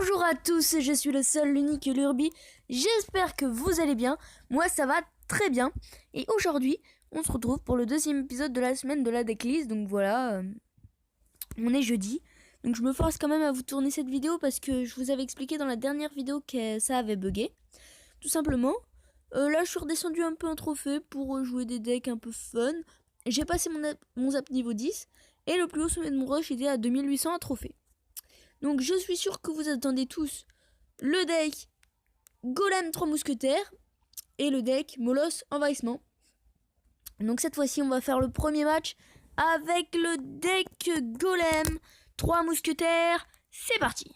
Bonjour à tous, je suis le seul, l'unique Lurby. J'espère que vous allez bien. Moi ça va très bien. Et aujourd'hui, on se retrouve pour le deuxième épisode de la semaine de la decklist. Donc voilà, on est jeudi. Donc je me force quand même à vous tourner cette vidéo parce que je vous avais expliqué dans la dernière vidéo que ça avait bugué. Tout simplement. Là je suis redescendu un peu en trophée pour jouer des decks un peu fun. J'ai passé mon zap niveau 10. Et le plus haut sommet de mon rush était à 2800 à trophée. Donc je suis sûr que vous attendez tous le deck Golem 3 mousquetaires et le deck Molosse envahissement. Donc cette fois-ci on va faire le premier match avec le deck Golem 3 mousquetaires. C'est parti.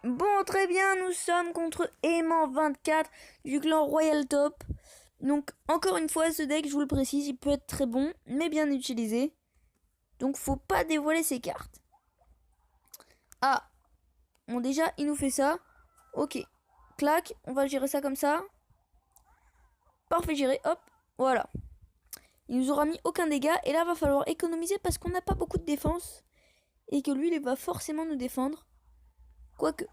Bon, très bien, nous sommes contre Aimant 24 du clan Royal Top. Donc encore une fois, ce deck, je vous le précise, il peut être très bon, mais bien utilisé. Donc faut pas dévoiler ses cartes. Ah, bon déjà il nous fait ça. Ok, clac, on va gérer ça comme ça. Parfait géré, hop, voilà. Il nous aura mis aucun dégât et là va falloir économiser parce qu'on n'a pas beaucoup de défense. Et que lui il va forcément nous défendre. Quoique,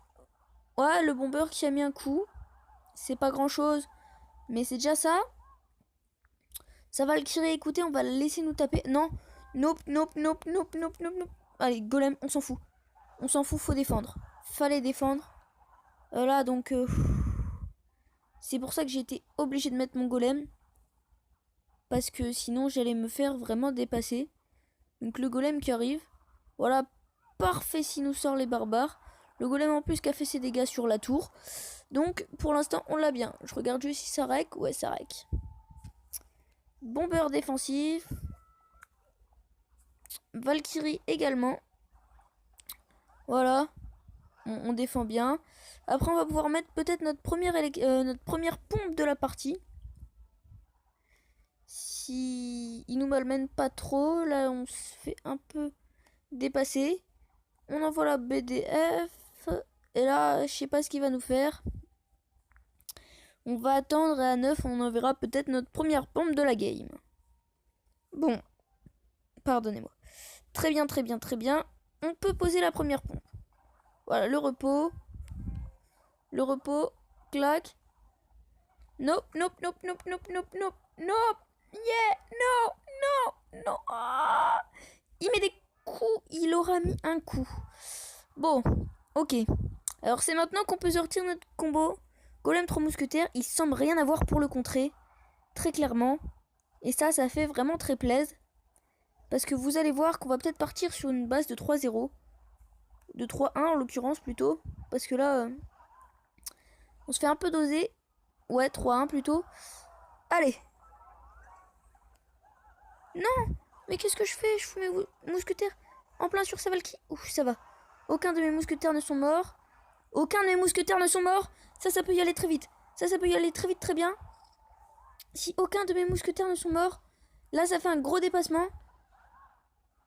ouais, le bomber qui a mis un coup. C'est pas grand chose, mais c'est déjà ça. Ça va le tirer, écoutez, on va le laisser nous taper. Non, nope. Allez, golem, on s'en fout. On s'en fout, faut défendre. Fallait défendre. Là, donc... c'est pour ça que j'ai été obligé de mettre mon golem. Parce que sinon, j'allais me faire vraiment dépasser. Donc le golem qui arrive. Voilà, parfait s'il nous sort les barbares. Le golem en plus qui a fait ses dégâts sur la tour. Donc, pour l'instant, on l'a bien. Je regarde juste si ça rec. Ouais, ça rec. Bomber défensif. Valkyrie également. Voilà. On défend bien. Après, on va pouvoir mettre peut-être notre première pompe de la partie. Si il nous malmène pas trop. Là, on se fait un peu dépasser. On envoie la BDF. Et là, je sais pas ce qu'il va nous faire. On va attendre et à 9, on enverra peut-être notre première pompe de la game. Bon. Pardonnez-moi. Très bien. On peut poser la première pompe. Voilà, le repos. Le repos. Clac. Nope. Yeah. No. Ah. Il met des coups. Il aura mis un coup. Bon. Ok. Alors c'est maintenant qu'on peut sortir notre combo. Golem 3 mousquetaires. Il semble rien avoir pour le contrer. Très clairement. Et ça fait vraiment très plaisir. Parce que vous allez voir qu'on va peut-être partir sur une base de 3-0. De 3-1 en l'occurrence plutôt. Parce que là, on se fait un peu doser. Ouais, 3-1 plutôt. Allez. Non. Mais qu'est-ce que je fais? Je fous mes mousquetaires en plein sur sa Valkyrie. Ouf, ça va. Aucun de mes mousquetaires ne sont morts. Ça peut y aller très vite. Très bien. Si aucun de mes mousquetaires ne sont morts, là, ça fait un gros dépassement.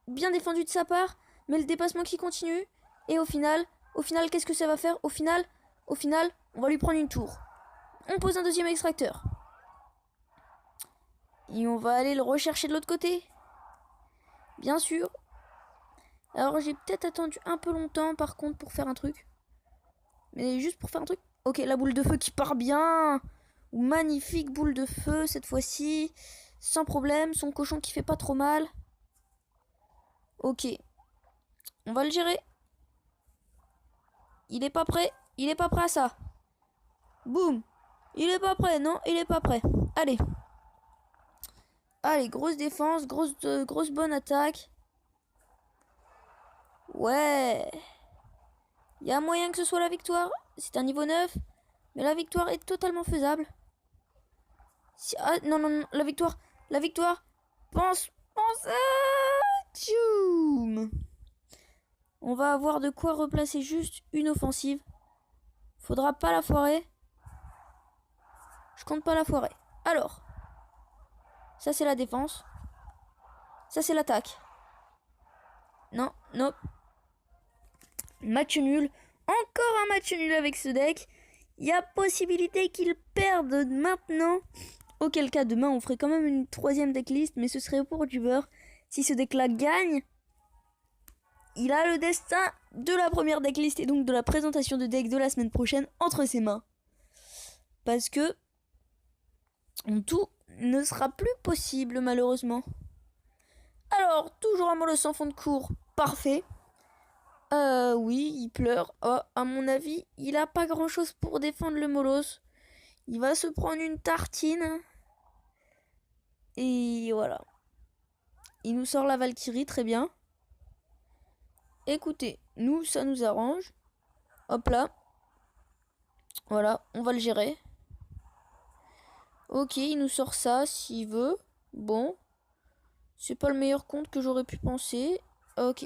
Bien défendu de sa part, mais le dépassement qui continue. Et au final, qu'est-ce que ça va faire? Au final, on va lui prendre une tour. On pose un deuxième extracteur. Et on va aller le rechercher de l'autre côté. Bien sûr. Alors j'ai peut-être attendu un peu longtemps par contre pour faire un truc. Mais juste pour faire un truc. Ok, la boule de feu qui part bien. Magnifique boule de feu cette fois-ci. Sans problème, son cochon qui fait pas trop mal. Ok. On va le gérer. Il est pas prêt à ça. Boum. Il est pas prêt, non, il est pas prêt. Allez, grosse défense, grosse bonne attaque. Ouais. Il y a moyen que ce soit la victoire. C'est un niveau 9. Mais la victoire est totalement faisable. Ah, non, la victoire. Pense. Tchoum. On va avoir de quoi replacer juste une offensive. Faudra pas la foirer. Je compte pas la foirer. Alors. Ça c'est la défense. Ça c'est l'attaque. Non. Match nul. Encore un match nul avec ce deck. Il y a possibilité qu'il perde maintenant. Auquel cas demain on ferait quand même une troisième decklist. Mais ce serait pour du beurre. Si ce deck là gagne. il a le destin de la première decklist et donc de la présentation de deck de la semaine prochaine entre ses mains. Parce que tout ne sera plus possible malheureusement. Alors, toujours un Molosse en fond de cours, parfait. Oui, il pleure. Oh, à mon avis, il a pas grand chose pour défendre le Molosse. Il va se prendre une tartine. Et voilà. Il nous sort la Valkyrie, très bien. Écoutez, nous, ça nous arrange. Hop là. Voilà, on va le gérer. Ok, il nous sort ça s'il veut. Bon. C'est pas le meilleur compte que j'aurais pu penser. Ok.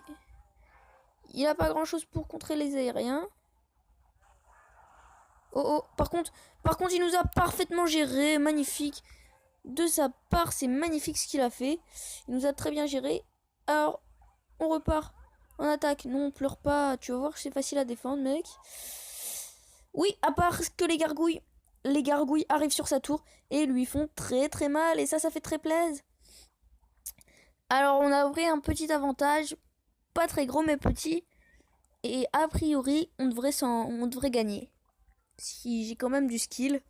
Il a pas grand chose pour contrer les aériens. Oh oh, par contre, il nous a parfaitement géré. Magnifique. De sa part, c'est magnifique ce qu'il a fait. Il nous a très bien géré. Alors, on repart en attaque. Non, pleure pas. Tu vas voir que c'est facile à défendre, mec. Oui, à part que les gargouilles arrivent sur sa tour et lui font très très mal. Et ça fait très plaisir. Alors, on a pris un petit avantage. Pas très gros, mais petit. Et a priori, on devrait gagner. Si j'ai quand même du skill.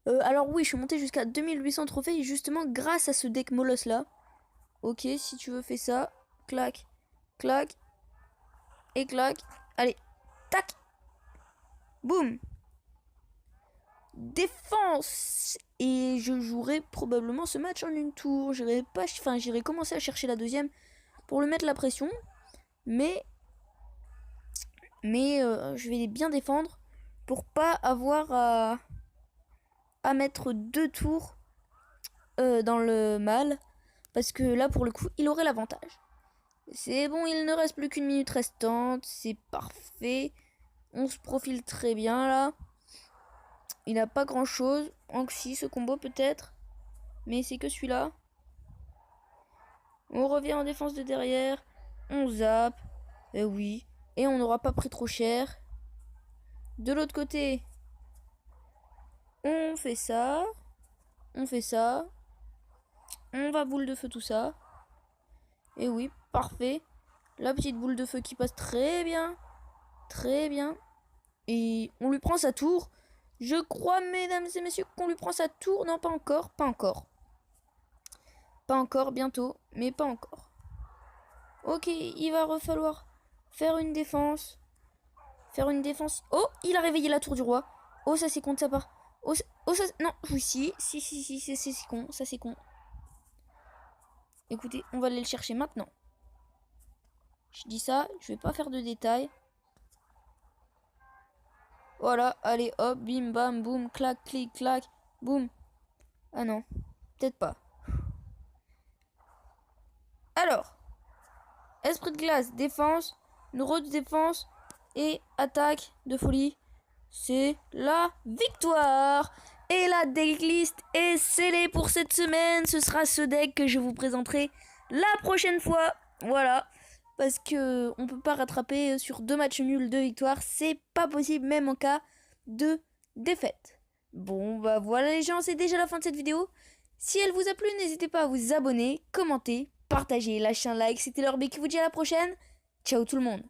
Alors oui, je suis monté jusqu'à 2800 trophées justement grâce à ce deck Molosse là. Ok, si tu veux, fais ça. Clac, clac, et clac. Allez, tac. Boum. Défense. Et je jouerai probablement ce match en une tour. J'irai commencer à chercher la deuxième pour lui mettre la pression. Mais je vais bien défendre pour pas avoir à mettre 2 tours dans le mal. Parce que là, pour le coup, il aurait l'avantage. C'est bon, il ne reste plus qu'une minute restante. C'est parfait. On se profile très bien là. Il n'a pas grand chose. Anxi, ce combo peut-être. Mais c'est que celui-là. On revient en défense de derrière. On zappe. Oui. Et on n'aura pas pris trop cher. De l'autre côté, on fait ça. On fait ça. On va boule de feu tout ça. Et oui, parfait. La petite boule de feu qui passe très bien. Très bien. Et on lui prend sa tour. Je crois, mesdames et messieurs, qu'on lui prend sa tour. Non, pas encore. Pas encore. Pas encore, bientôt. Mais pas encore. Ok, il va falloir faire une défense. Oh, il a réveillé la tour du roi. Oh, ça c'est con de sa part. Oh, ça... Non, oui, si, c'est con. Ça c'est con. Écoutez, on va aller le chercher maintenant. Je dis ça, je vais pas faire de détails. Voilà, allez, hop, bim, bam, boum, clac, clic, clac, boum. Ah non, peut-être pas. Alors, esprit de glace, défense, neuro de défense et attaque de folie. C'est la victoire. Et la decklist est scellée pour cette semaine. Ce sera ce deck que je vous présenterai la prochaine fois. Voilà. Parce que on peut pas rattraper sur 2 matchs nuls 2 victoires. C'est pas possible même en cas de défaite. Bon bah voilà les gens, c'est déjà la fin de cette vidéo. Si elle vous a plu, n'hésitez pas à vous abonner, commenter, partager, lâcher un like. C'était l'Orbi qui vous dit à la prochaine. Ciao tout le monde.